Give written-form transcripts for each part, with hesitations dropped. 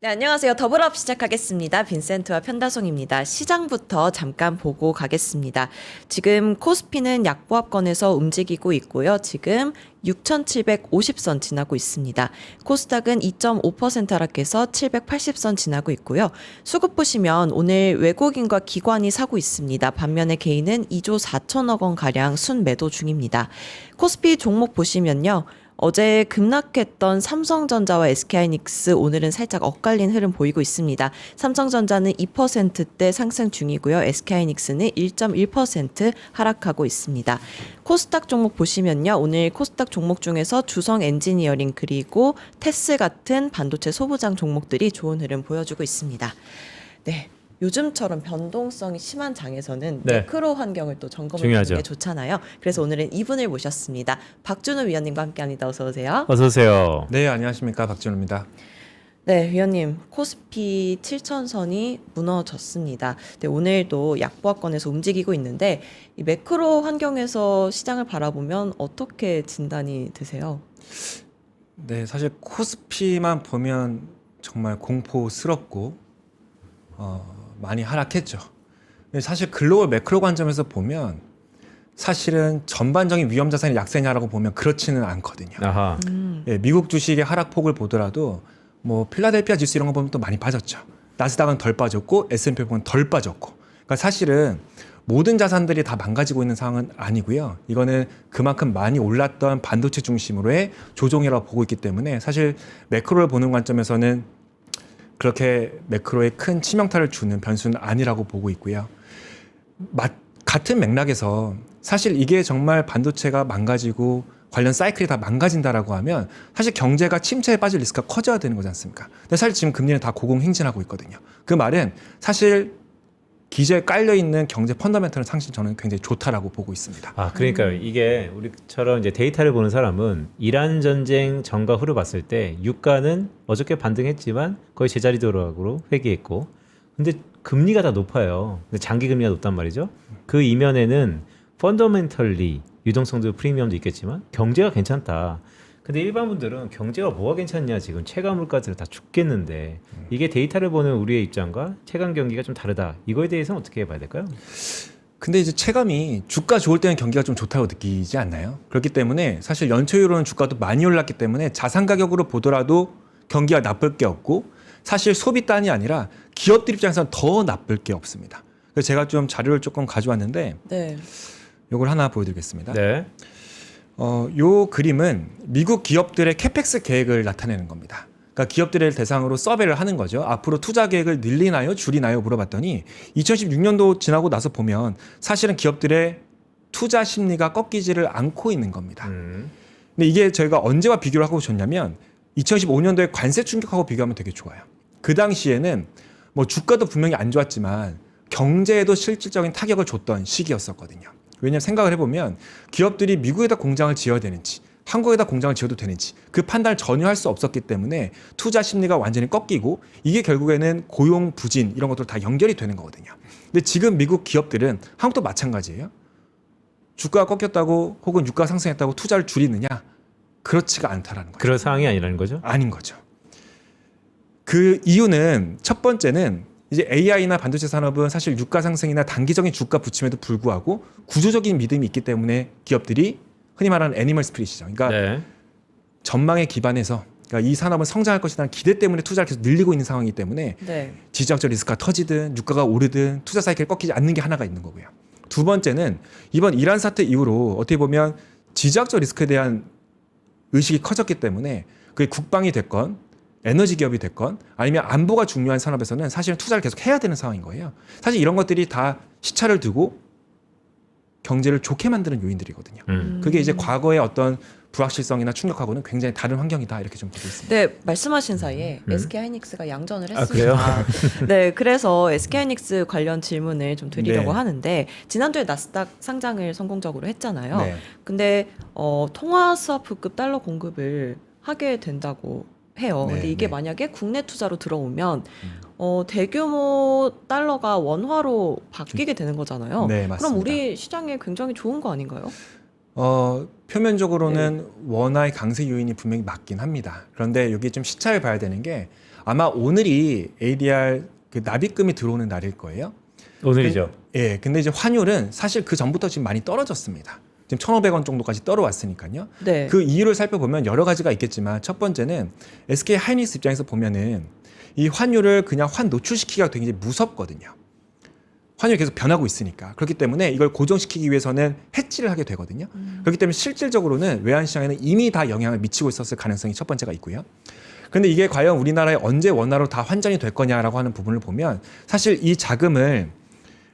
네, 안녕하세요. 더블업 시작하겠습니다. 빈센트와 편다송입니다. 시장부터 잠깐 보고 가겠습니다. 지금 코스피는 약보합권에서 움직이고 있고요. 지금 6,750선 지나고 있습니다. 코스닥은 2.5% 하락해서 780선 지나고 있고요. 수급 보시면 오늘 외국인과 기관이 사고 있습니다. 반면에 개인은 2조 4천억 원 가량 순매도 중입니다. 코스피 종목 보시면요. 어제 급락했던 삼성전자와 SK하이닉스 오늘은 살짝 엇갈린 흐름 보이고 있습니다. 삼성전자는 2%대 상승 중이고요. SK하이닉스는 1.1% 하락하고 있습니다. 코스닥 종목 보시면요. 오늘 코스닥 종목 중에서 주성 엔지니어링 그리고 테스 같은 반도체 소부장 종목들이 좋은 흐름 보여주고 있습니다. 네. 요즘처럼 변동성이 심한 장에서는 매크로 환경을 또 점검해 주는 게 좋잖아요. 그래서 오늘은 이분을 모셨습니다. 박준우 위원님과 함께합니다. 어서 오세요. 어서 오세요. 네, 안녕하십니까. 박준우입니다. 네, 위원님. 코스피 7천선이 무너졌습니다. 네, 오늘도 약보합권에서 움직이고 있는데 이 매크로 환경에서 시장을 바라보면 어떻게 진단이 되세요? 네, 사실 코스피만 보면 정말 공포스럽고 많이 하락했죠. 근데 사실 글로벌 매크로 관점에서 보면 사실은 전반적인 위험 자산이 약세냐라고 보면 그렇지는 않거든요. 아하. 예, 미국 주식의 하락폭을 보더라도 뭐 필라델피아 지수 이런 거 보면 또 많이 빠졌죠. 나스닥은 덜 빠졌고 S&P 500은 덜 빠졌고. 그러니까 사실은 모든 자산들이 다 망가지고 있는 상황은 아니고요. 이거는 그만큼 많이 올랐던 반도체 중심으로의 조정이라고 보고 있기 때문에 사실 매크로를 보는 관점에서는 그렇게 매크로에 큰 치명타를 주는 변수는 아니라고 보고 있고요. 같은 맥락에서 사실 이게 정말 반도체가 망가지고 관련 사이클이 다 망가진다라고 하면 사실 경제가 침체에 빠질 리스크가 커져야 되는 거지 않습니까? 근데 사실 지금 금리는 다 고공행진하고 있거든요. 그 말은 사실 기저에 깔려있는 경제 펀더멘털은 사실 저는 굉장히 좋다라고 보고 있습니다. 아, 그러니까요. 이게 우리처럼 이제 데이터를 보는 사람은 이란 전쟁 전과 후를 봤을 때 유가는 어저께 반등했지만 거의 제자리 도락으로 회귀했고, 근데 금리가 다 높아요. 근데 장기 금리가 높단 말이죠. 그 이면에는 펀더멘털리 유동성도 프리미엄도 있겠지만 경제가 괜찮다. 근데 일반 분들은 경제가 뭐가 괜찮냐, 지금 체감 물가들 다 죽겠는데 이게 데이터를 보는 우리의 입장과 체감 경기가 좀 다르다. 이거에 대해서는 어떻게 봐야 될까요? 근데 이제 체감이 주가 좋을 때는 경기가 좀 좋다고 느끼지 않나요? 그렇기 때문에 사실 연초 이후로는 주가도 많이 올랐기 때문에 자산 가격으로 보더라도 경기가 나쁠 게 없고, 사실 소비단이 아니라 기업들 입장에서는 더 나쁠 게 없습니다. 그래서 제가 좀 자료를 조금 가져왔는데 네. 이걸 하나 보여드리겠습니다. 네. 요 그림은 미국 기업들의 캐펙스 계획을 나타내는 겁니다. 그러니까 기업들을 대상으로 서베이를 하는 거죠. 앞으로 투자 계획을 늘리나요, 줄이나요 물어봤더니 2016년도 지나고 나서 보면 사실은 기업들의 투자 심리가 꺾이지를 않고 있는 겁니다. 근데 이게 저희가 언제와 비교를 하고 줬냐면 2015년도에 관세 충격하고 비교하면 되게 좋아요. 그 당시에는 뭐 주가도 분명히 안 좋았지만 경제에도 실질적인 타격을 줬던 시기였었거든요. 왜냐하면 생각을 해보면 기업들이 미국에다 공장을 지어야 되는지 한국에다 공장을 지어도 되는지 그 판단을 전혀 할 수 없었기 때문에 투자 심리가 완전히 꺾이고, 이게 결국에는 고용 부진 이런 것들 다 연결이 되는 거거든요. 근데 지금 미국 기업들은 한국도 마찬가지예요. 주가가 꺾였다고 혹은 유가가 상승했다고 투자를 줄이느냐? 그렇지가 않다라는 거죠. 그런 상황이 아니라는 거죠? 아닌 거죠. 그 이유는 첫 번째는 이제 AI나 반도체 산업은 사실 유가 상승이나 단기적인 주가 부침에도 불구하고 구조적인 믿음이 있기 때문에 기업들이 흔히 말하는 애니멀 스피릿이죠. 그러니까 네. 전망에 기반해서, 그러니까 이 산업은 성장할 것이라는 기대 때문에 투자를 계속 늘리고 있는 상황이기 때문에 네. 지정적 리스크가 터지든 유가가 오르든 투자 사이클이 꺾이지 않는 게 하나가 있는 거고요. 두 번째는 이번 이란 사태 이후로 어떻게 보면 지정적 리스크에 대한 의식이 커졌기 때문에 그게 국방이 됐건 에너지 기업이 됐건 아니면 안보가 중요한 산업에서는 사실은 투자를 계속 해야 되는 상황인 거예요. 사실 이런 것들이 다 시차를 두고 경제를 좋게 만드는 요인들이거든요. 그게 이제 과거의 어떤 불확실성이나 충격하고는 굉장히 다른 환경이다, 이렇게 좀 보고 있습니다. 네, 말씀하신 사이에 SK하이닉스가 양전을 아, 했습니다. 네, 그래서 SK하이닉스 관련 질문을 좀 드리려고 네. 하는데 지난주에 나스닥 상장을 성공적으로 했잖아요. 네. 근데 통화스와프급 달러 공급을 하게 된다고 해요. 네, 근데 이게 네. 만약에 국내 투자로 들어오면 대규모 달러가 원화로 바뀌게 되는 거잖아요. 네, 그럼 맞습니다. 우리 시장에 굉장히 좋은 거 아닌가요? 표면적으로는 원화의 강세 요인이 분명히 맞긴 합니다. 그런데 여기 좀 시차를 봐야 되는 게 아마 오늘이 ADR 그 납입금이 들어오는 날일 거예요. 오늘이죠. 예, 근데 이제 환율은 사실 그 전부터 지금 많이 떨어졌습니다. 지금 1,500원 정도까지 떨어왔으니까요. 네. 그 이유를 살펴보면 여러 가지가 있겠지만 첫 번째는 SK 하이닉스 입장에서 보면은 이 환율을 그냥 환 노출시키기가 굉장히 무섭거든요. 환율이 계속 변하고 있으니까. 그렇기 때문에 이걸 고정시키기 위해서는 해지를 하게 되거든요. 그렇기 때문에 실질적으로는 외환시장에는 이미 다 영향을 미치고 있었을 가능성이 첫 번째가 있고요. 그런데 이게 과연 우리나라에 언제 원화로 다 환전이 될 거냐라고 하는 부분을 보면 사실 이 자금을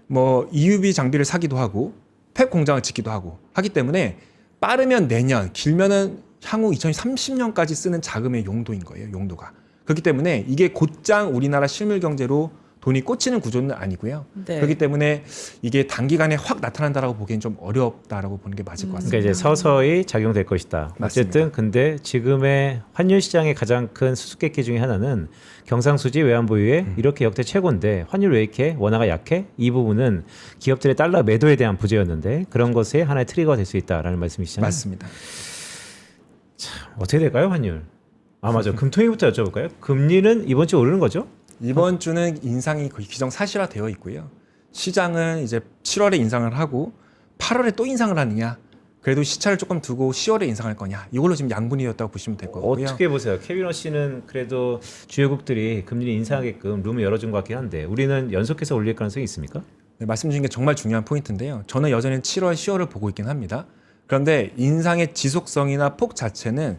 뭐 EUV 장비를 사기도 하고 팹 공장을 짓기도 하고 하기 때문에 빠르면 내년, 길면은 향후 2030년까지 쓰는 자금의 용도인 거예요. 용도가. 그렇기 때문에 이게 곧장 우리나라 실물 경제로 돈이 꽂히는 구조는 아니고요. 네. 그렇기 때문에 이게 단기간에 확 나타난다라고 보기엔 좀 어렵다라고 보는 게 맞을 것 같습니다. 그러니까 이제 서서히 작용될 것이다. 맞습니다. 어쨌든 근데 지금의 환율 시장의 가장 큰 수수께끼 중에 하나는 경상수지 외환 보유에 이렇게 역대 최고인데 환율 왜 이렇게 원화가 약해? 이 부분은 기업들의 달러 매도에 대한 부재였는데 그런 것에 하나의 트리거가 될 수 있다라는 말씀이시잖아요. 맞습니다. 어떻게 될까요, 환율? 아 맞아. 금통위부터 여쭤볼까요? 금리는 이번 주 오르는 거죠? 이번 주는 인상이 거의 기정사실화되어 있고요. 시장은 이제 7월에 인상을 하고 8월에 또 인상을 하느냐. 그래도 시차를 조금 두고 10월에 인상할 거냐. 이걸로 지금 양분이었다고 보시면 될 거고요. 어떻게 보세요? 케빈 씨는 그래도 주요국들이 금리를 인상하게끔 룸을 열어준 것 같긴 한데 우리는 연속해서 올릴 가능성이 있습니까? 네, 말씀 주신 게 정말 중요한 포인트인데요. 저는 여전히 7월, 10월을 보고 있긴 합니다. 그런데 인상의 지속성이나 폭 자체는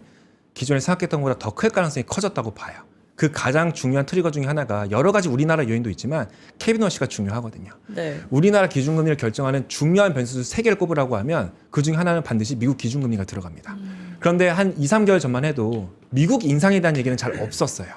기존에 생각했던 것보다 더 클 가능성이 커졌다고 봐요. 그 가장 중요한 트리거 중에 하나가 여러 가지 우리나라 요인도 있지만 캐비너 씨가 중요하거든요. 네. 우리나라 기준금리를 결정하는 중요한 변수 3개를 꼽으라고 하면 그 중에 하나는 반드시 미국 기준금리가 들어갑니다. 그런데 한 2, 3개월 전만 해도 미국 인상에 대한 얘기는 잘 없었어요.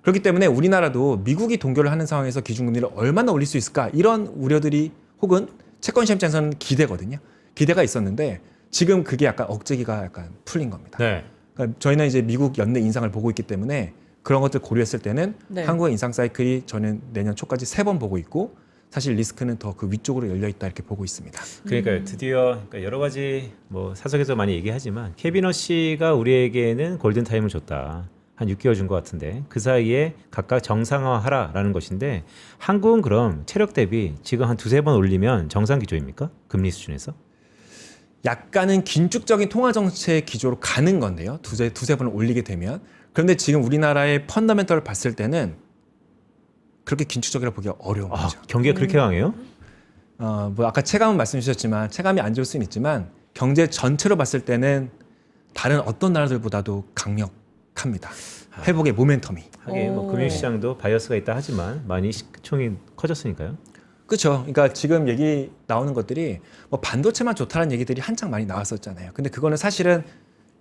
그렇기 때문에 우리나라도 미국이 동결을 하는 상황에서 기준금리를 얼마나 올릴 수 있을까 이런 우려들이 혹은 채권 시장 입장에서는 기대거든요. 기대가 있었는데 지금 그게 약간 억제기가 약간 풀린 겁니다. 네. 그러니까 저희는 이제 미국 연내 인상을 보고 있기 때문에 그런 것들 고려했을 때는 네. 한국의 인상 사이클이 저는 내년 초까지 3번 보고 있고 사실 리스크는 더 그 위쪽으로 열려 있다 이렇게 보고 있습니다. 그러니까 드디어 그러니까 여러 가지 뭐 사석에서 많이 얘기하지만 케비너 씨가 우리에게는 골든 타임을 줬다. 한 6개월 준 것 같은데 그 사이에 각각 정상화하라라는 것인데 한국은 그럼 체력 대비 지금 한 2-3번 올리면 정상 기조입니까? 금리 수준에서? 약간은 긴축적인 통화 정책 기조로 가는 건데요. 두세 번을 올리게 되면. 그런데 지금 우리나라의 펀더멘털을 봤을 때는 그렇게 긴축적이라 보기가 어려운 아, 거죠. 경기가 그렇게 강해요? 뭐 아까 체감은 말씀 주셨지만 체감이 안 좋을 수는 있지만 경제 전체로 봤을 때는 다른 어떤 나라들보다도 강력합니다. 회복의 모멘텀이. 하긴 뭐 오. 금융시장도 바이어스가 있다 하지만 많이 시총이 커졌으니까요. 그렇죠. 그러니까 지금 얘기 나오는 것들이 뭐 반도체만 좋다는 얘기들이 한창 많이 나왔었잖아요. 근데 그거는 사실은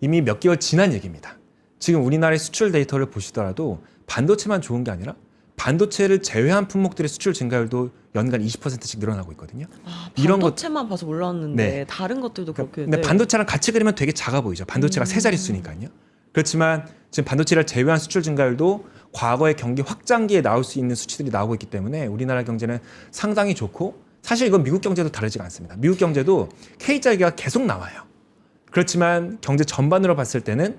이미 몇 개월 지난 얘기입니다. 지금 우리나라의 수출 데이터를 보시더라도 반도체만 좋은 게 아니라 반도체를 제외한 품목들의 수출 증가율도 연간 20%씩 늘어나고 있거든요. 아, 이런 것- 반도체만 봐서 몰랐는데 네. 다른 것들도 그렇게. 근데 네. 반도체랑 같이 그리면 되게 작아 보이죠. 반도체가 세 자릿수니까요. 그렇지만 지금 반도체를 제외한 수출 증가율도 과거의 경기 확장기에 나올 수 있는 수치들이 나오고 있기 때문에 우리나라 경제는 상당히 좋고 사실 이건 미국 경제도 다르지가 않습니다. 미국 경제도 K자 얘기가 계속 나와요. 그렇지만 경제 전반으로 봤을 때는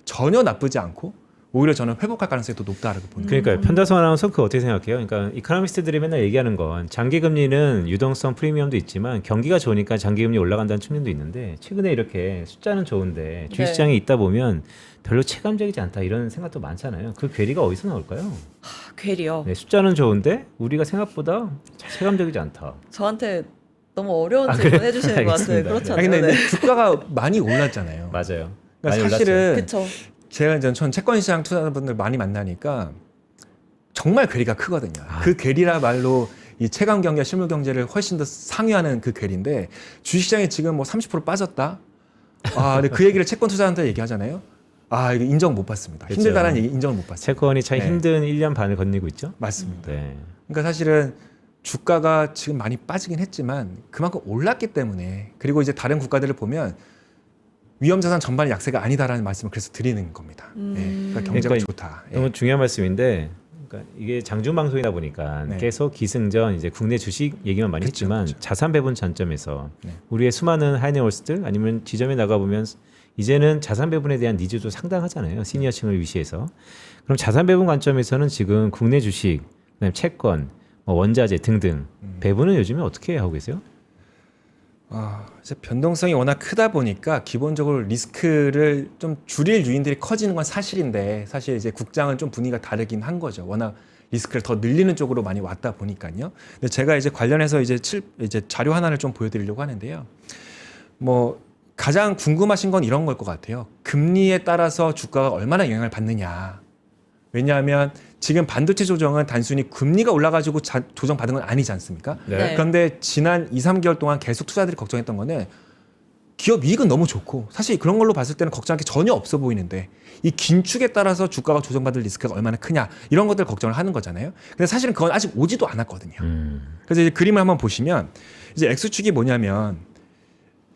전혀 나쁘지 않고 오히려 저는 회복할 가능성이 더 높다라고 보는 거예요. 그러니까 편다성 아나운서 그거 어떻게 생각해요? 그러니까 이코노미스트들이 맨날 얘기하는 건 장기금리는 유동성 프리미엄도 있지만 경기가 좋으니까 장기금리 올라간다는 측면도 있는데 최근에 이렇게 숫자는 좋은데 주식시장에 있다 보면 별로 체감적이지 않다 이런 생각도 많잖아요. 그 괴리가 어디서 나올까요? 괴리요. 네, 숫자는 좋은데 우리가 생각보다 체감적이지 않다. 저한테 너무 어려운 아, 질문 그래요? 해주시는 것 같아요. 알겠습니다. 그렇잖아요. 아니, 근데 네. 주가가 많이 올랐잖아요. 맞아요. 그러니까 많이 사실은 그렇죠. 제가 이제 전 채권 시장 투자자분들 많이 만나니까 정말 괴리가 크거든요. 그 괴리라 말로 이 체감 경기와 실물 경제를 훨씬 더 상회하는 그 괴리인데 주식시장에 지금 뭐 30% 빠졌다. 아, 근데 그 얘기를 채권 투자자한테 얘기하잖아요. 아, 이거 인정 못 받습니다. 그렇죠. 힘들다는 얘기 인정을 못 받습니다. 채권이 참 네. 힘든 1년 반을 거니고 있죠. 맞습니다. 네. 그러니까 사실은 주가가 지금 많이 빠지긴 했지만 그만큼 올랐기 때문에 그리고 이제 다른 국가들을 보면 위험자산 전반의 약세가 아니다라는 말씀을 그래서 드리는 겁니다. 예, 그러니까 경제가 그러니까 좋다. 예. 너무 중요한 말씀인데 그러니까 이게 장중 방송이다 보니까 네. 계속 기승전 이제 국내 주식 얘기만 많이 그쵸, 했지만 그쵸. 자산 배분 관점에서 네. 우리의 수많은 하이네월스들 아니면 지점에 나가 보면 이제는 자산 배분에 대한 니즈도 상당하잖아요. 시니어층을 위시해서. 그럼 자산 배분 관점에서는 지금 국내 주식, 그다음에 채권, 뭐 원자재 등등 배분은 요즘에 어떻게 하고 계세요? 이제 변동성이 워낙 크다 보니까 기본적으로 리스크를 좀 줄일 요인들이 커지는 건 사실인데 사실 이제 국장은 좀 분위기가 다르긴 한 거죠. 워낙 리스크를 더 늘리는 쪽으로 많이 왔다 보니까요. 근데 제가 이제 관련해서 이제 자료 하나를 좀 보여드리려고 하는데요. 뭐 가장 궁금하신 건 이런 걸 것 같아요. 금리에 따라서 주가가 얼마나 영향을 받느냐. 왜냐하면 지금 반도체 조정은 단순히 금리가 올라가지고 조정받은 건 아니지 않습니까? 네. 그런데 지난 2, 3개월 동안 계속 투자들이 걱정했던 거는 기업 이익은 너무 좋고 사실 그런 걸로 봤을 때는 걱정할 게 전혀 없어 보이는데 이 긴축에 따라서 주가가 조정받을 리스크가 얼마나 크냐 이런 것들 걱정을 하는 거잖아요. 근데 사실은 그건 아직 오지도 않았거든요. 그래서 이제 그림을 한번 보시면 이제 X축이 뭐냐면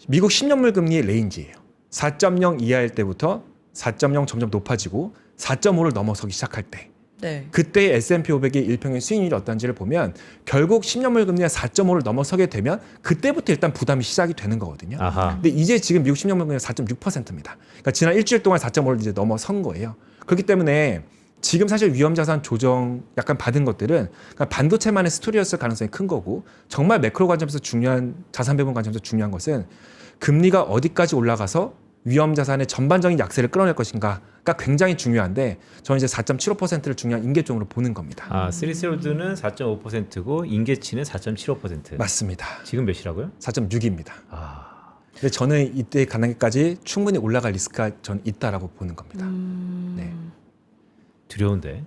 미국 10년물 금리의 레인지예요. 4.0 이하일 때부터 4.0 점점 높아지고 4.5를 넘어서기 시작할 때 네. 그때 S&P 500의 일평균 수익률이 어떤지를 보면 결국 10년물 금리가 4.5를 넘어서게 되면 그때부터 일단 부담이 시작이 되는 거거든요. 아하. 근데 이제 지금 미국 10년물 금리가 4.6%입니다. 그러니까 지난 일주일 동안 4.5를 이제 넘어선 거예요. 그렇기 때문에 지금 사실 위험자산 조정 약간 받은 것들은 그러니까 반도체만의 스토리였을 가능성이 큰 거고 정말 매크로 관점에서 중요한 자산 배분 관점에서 중요한 것은 금리가 어디까지 올라가서 위험자산의 전반적인 약세를 끌어낼 것인가가 굉장히 중요한데 저는 이제 4.75%를 중요한 인계점으로 보는 겁니다. 쓰리스로드는 4.5%고 인계치는 4.75%. 맞습니다. 지금 몇이라고요? 4.6입니다. 아, 근데 저는 이때 가능까지 충분히 올라갈 리스크가 전 있다라고 보는 겁니다. 네. 두려운데.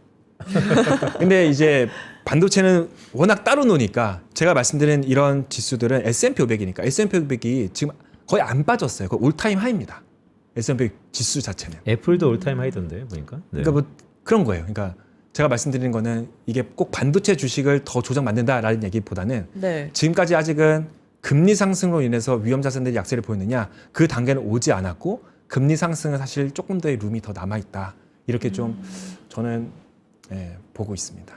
근데 이제 반도체는 워낙 따로 노니까 제가 말씀드린 이런 지수들은 S&P 500이니까 S&P 500이 지금 거의 안 빠졌어요. 그 올타임 하이입니다. S&P 지수 자체는. 애플도 올타임 하이던데 보니까. 네. 그러니까 뭐 그런 거예요. 그러니까 제가 말씀드리는 거는 이게 꼭 반도체 주식을 더 조정받는다라는 얘기보다는 네. 지금까지 아직은 금리 상승으로 인해서 위험 자산들이 약세를 보이느냐 그 단계는 오지 않았고 금리 상승은 사실 조금 더의 룸이 더 남아 있다. 이렇게 좀 저는 보고 있습니다.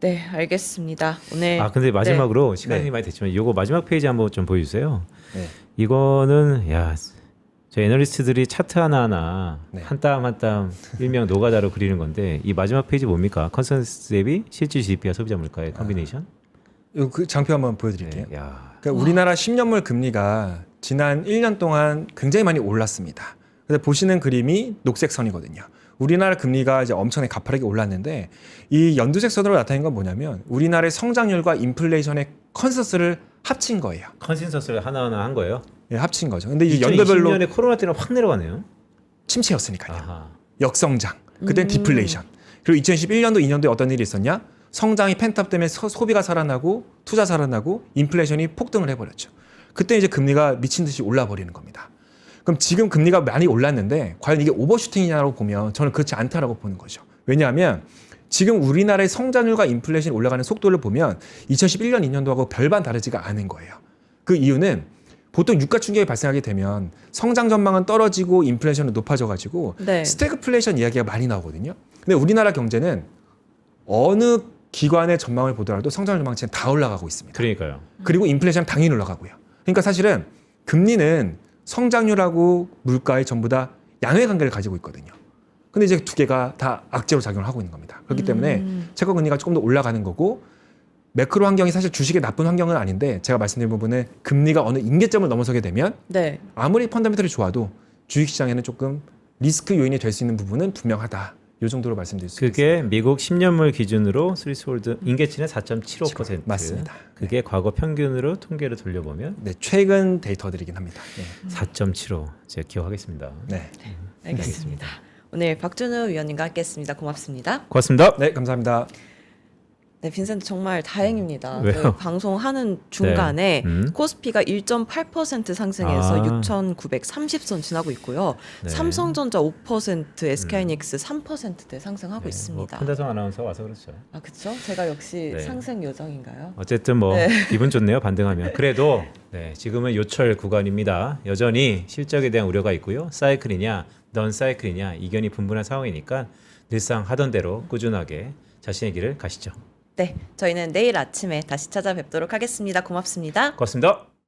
네, 알겠습니다. 오늘 근데 마지막으로 시간이 네. 많이 됐지만 요거 마지막 페이지 한번 좀 보여주세요. 네. 이거는 저 애널리스트들이 차트 하나하나 네. 한 땀 한 땀 일명 노가다로 그리는 건데 이 마지막 페이지 뭡니까? 컨센서스 대비 실질 GDP와 소비자 물가의 컨비네이션? 그 장표 한번 보여드릴게요. 네. 야. 그러니까 우리나라 10년물 금리가 지난 1년 동안 굉장히 많이 올랐습니다. 그래서 보시는 그림이 녹색 선이거든요. 우리나라 금리가 이제 엄청나게 가파르게 올랐는데 이 연두색 선으로 나타낸 건 뭐냐면 우리나라의 성장률과 인플레이션의 컨센서스를 합친 거예요. 컨센서스를 하나하나 한 거예요? 예, 합친 거죠. 근데 이 연도별로 2020년에 코로나 때는 확 내려가네요. 침체였으니까요. 아하. 역성장. 그땐 디플레이션. 그리고 2011년도 2년도에 어떤 일이 있었냐? 성장이 펜탑 때문에 소비가 살아나고 투자 살아나고 인플레이션이 폭등을 해버렸죠. 그때 이제 금리가 미친 듯이 올라 버리는 겁니다. 그럼 지금 금리가 많이 올랐는데 과연 이게 오버슈팅이냐고 보면 저는 그렇지 않다라고 보는 거죠. 왜냐하면 지금 우리나라의 성장률과 인플레이션이 올라가는 속도를 보면 2011년 2년도하고 별반 다르지가 않은 거예요. 그 이유는 보통 유가 충격이 발생하게 되면 성장 전망은 떨어지고 인플레이션은 높아져가지고 네. 스태그플레이션 이야기가 많이 나오거든요. 근데 우리나라 경제는 어느 기관의 전망을 보더라도 성장 전망치는 다 올라가고 있습니다. 그러니까요. 그리고 인플레이션은 당연히 올라가고요. 그러니까 사실은 금리는 성장률하고 물가에 전부 다 양회 관계를 가지고 있거든요. 근데 이제 두 개가 다 악재로 작용을 하고 있는 겁니다. 그렇기 때문에 채권 금리가 조금 더 올라가는 거고 매크로 환경이 사실 주식의 나쁜 환경은 아닌데 제가 말씀드린 부분은 금리가 어느 임계점을 넘어서게 되면 네. 아무리 펀더멘털이 좋아도 주식시장에는 조금 리스크 요인이 될 수 있는 부분은 분명하다. 이 정도로 말씀드릴 수 있습니다. 그게 미국 10년물 기준으로 스리스홀드 인계치는 4.75%. 맞습니다. 그게 과거 평균으로 통계를 돌려보면 네, 최근 데이터들이긴 합니다. 4.75. 제가 기억하겠습니다. 네. 알겠습니다. 오늘 박준우 위원님과 함께했습니다. 고맙습니다. 고맙습니다. 네, 감사합니다. 네, 빈센트 정말 다행입니다. 왜요? 그 방송하는 중간에 네. 코스피가 1.8% 상승해서 아. 6,930선 지나고 있고요. 네. 삼성전자 5%, SK하이닉스 3%대 상승하고 있습니다. 판다성 아나운서 와서 그렇죠. 아, 그렇죠? 제가 역시 네. 상승 요정인가요? 어쨌든 뭐 기분 좋네요. 반등하면. 그래도 지금은 요철 구간입니다. 여전히 실적에 대한 우려가 있고요. 사이클이냐, 넌 사이클이냐 이견이 분분한 상황이니까 늘상 하던 대로 꾸준하게 자신의 길을 가시죠. 네, 저희는 내일 아침에 다시 찾아뵙도록 하겠습니다. 고맙습니다. 고맙습니다.